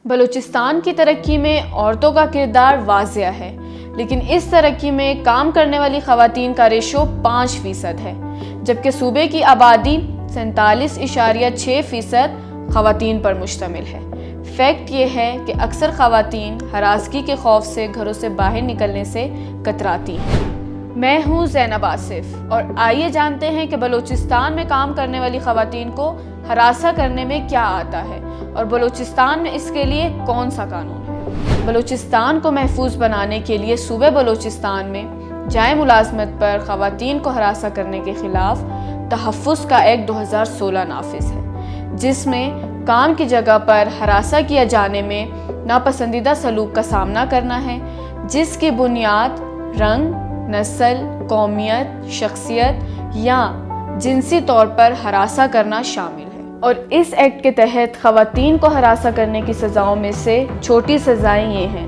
بلوچستان کی ترقی میں عورتوں کا کردار واضح ہے، لیکن اس ترقی میں کام کرنے والی خواتین کا ریشو 5% ہے، جبکہ صوبے کی آبادی 47.6% خواتین پر مشتمل ہے۔ فیکٹ یہ ہے کہ اکثر خواتین ہراسگی کے خوف سے گھروں سے باہر نکلنے سے کتراتی ہیں۔ میں ہوں زینب آصف، اور آئیے جانتے ہیں کہ بلوچستان میں کام کرنے والی خواتین کو ہراساں کرنے میں کیا آتا ہے اور بلوچستان میں اس کے لیے کون سا قانون ہے۔ بلوچستان کو محفوظ بنانے کے لیے صوبہ بلوچستان میں جائے ملازمت پر خواتین کو ہراساں کرنے کے خلاف تحفظ کا ایکٹ 2016 نافذ ہے، جس میں کام کی جگہ پر ہراساں کیا جانے میں ناپسندیدہ سلوک کا سامنا کرنا ہے، جس کی بنیاد رنگ، نسل، قومیت، شخصیت یا جنسی طور پر ہراساں کرنا شامل ہے۔ اور اس ایکٹ کے تحت خواتین کو ہراساں کرنے کی سزاؤں میں سے چھوٹی سزائیں یہ ہیں: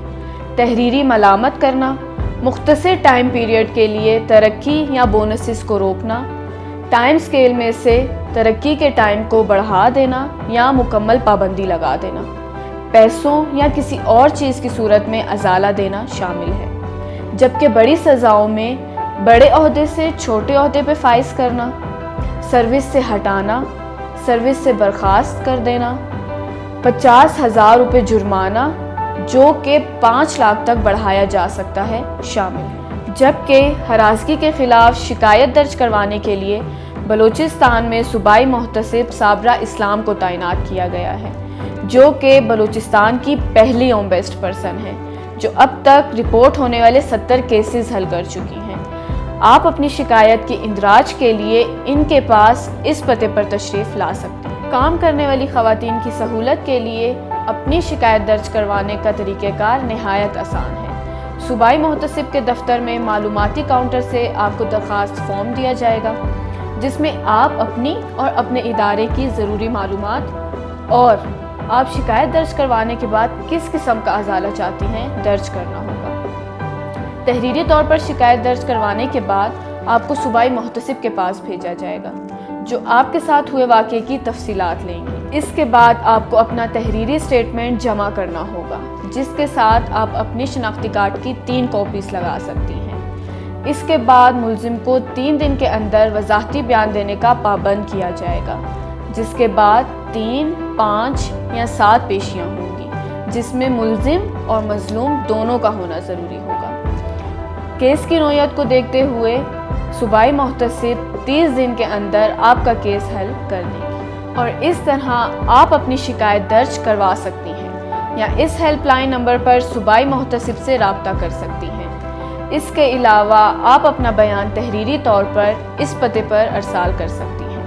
تحریری ملامت کرنا، مختصر ٹائم پیریڈ کے لیے ترقی یا بونسز کو روکنا، ٹائم سکیل میں سے ترقی کے ٹائم کو بڑھا دینا یا مکمل پابندی لگا دینا، پیسوں یا کسی اور چیز کی صورت میں ازالہ دینا شامل ہے، جبکہ بڑی سزاؤں میں بڑے عہدے سے چھوٹے عہدے پہ فائز کرنا، سروس سے ہٹانا، سروس سے برخاست کر دینا، 50,000 روپے جرمانہ جو کہ 5 لاکھ تک بڑھایا جا سکتا ہے شامل ہے۔ جبکہ ہراسگی کے خلاف شکایت درج کروانے کے لیے بلوچستان میں صوبائی محتسب صابرہ اسلام کو تعینات کیا گیا ہے، جو کہ بلوچستان کی پہلی بیسٹ پرسن ہے جو اب تک رپورٹ ہونے والے 70 کیسز حل کر چکی ہیں۔ آپ اپنی شکایت کی اندراج کے لیے ان کے پاس اس پتے پر تشریف لا سکتے ہیں۔ کام کرنے والی خواتین کی سہولت کے لیے اپنی شکایت درج کروانے کا طریقہ کار نہایت آسان ہے۔ صوبائی محتسب کے دفتر میں معلوماتی کاؤنٹر سے آپ کو درخواست فارم دیا جائے گا، جس میں آپ اپنی اور اپنے ادارے کی ضروری معلومات اور آپ شکایت درج کروانے کے بعد کس قسم کا ازالہ چاہتی ہیں درج کرنا ہوگا۔ تحریری طور پر شکایت درج کروانے کے بعد آپ کو صوبائی محتسب کے پاس بھیجا جائے گا، جو آپ کے ساتھ ہوئے واقعے کی تفصیلات لیں گے۔ اس کے بعد آپ کو اپنا تحریری اسٹیٹمنٹ جمع کرنا ہوگا، جس کے ساتھ آپ اپنی شناختی کارڈ کی 3 کاپیز لگا سکتی ہیں۔ اس کے بعد ملزم کو 3 دن کے اندر وضاحتی بیان دینے کا پابند کیا جائے گا، جس کے بعد 3، 5 یا 7 پیشیاں ہوں گی، جس میں ملزم اور مظلوم دونوں کا ہونا ضروری ہوگا۔ کیس کی نوعیت کو دیکھتے ہوئے صوبائی محتسب 30 دن کے اندر آپ کا کیس حل کر دیں گے، اور اس طرح آپ اپنی شکایت درج کروا سکتی ہیں یا اس ہیلپ لائن نمبر پر صوبائی محتسب سے رابطہ کر سکتی ہیں۔ اس کے علاوہ آپ اپنا بیان تحریری طور پر اس پتے پر ارسال کر سکتی ہیں۔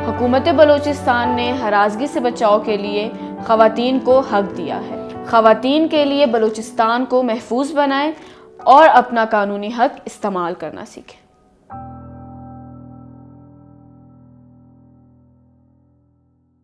حکومت بلوچستان نے ہراسگی سے بچاؤ کے لیے خواتین کو حق دیا ہے۔ خواتین کے لیے بلوچستان کو محفوظ بنائیں اور اپنا قانونی حق استعمال کرنا سیکھیں۔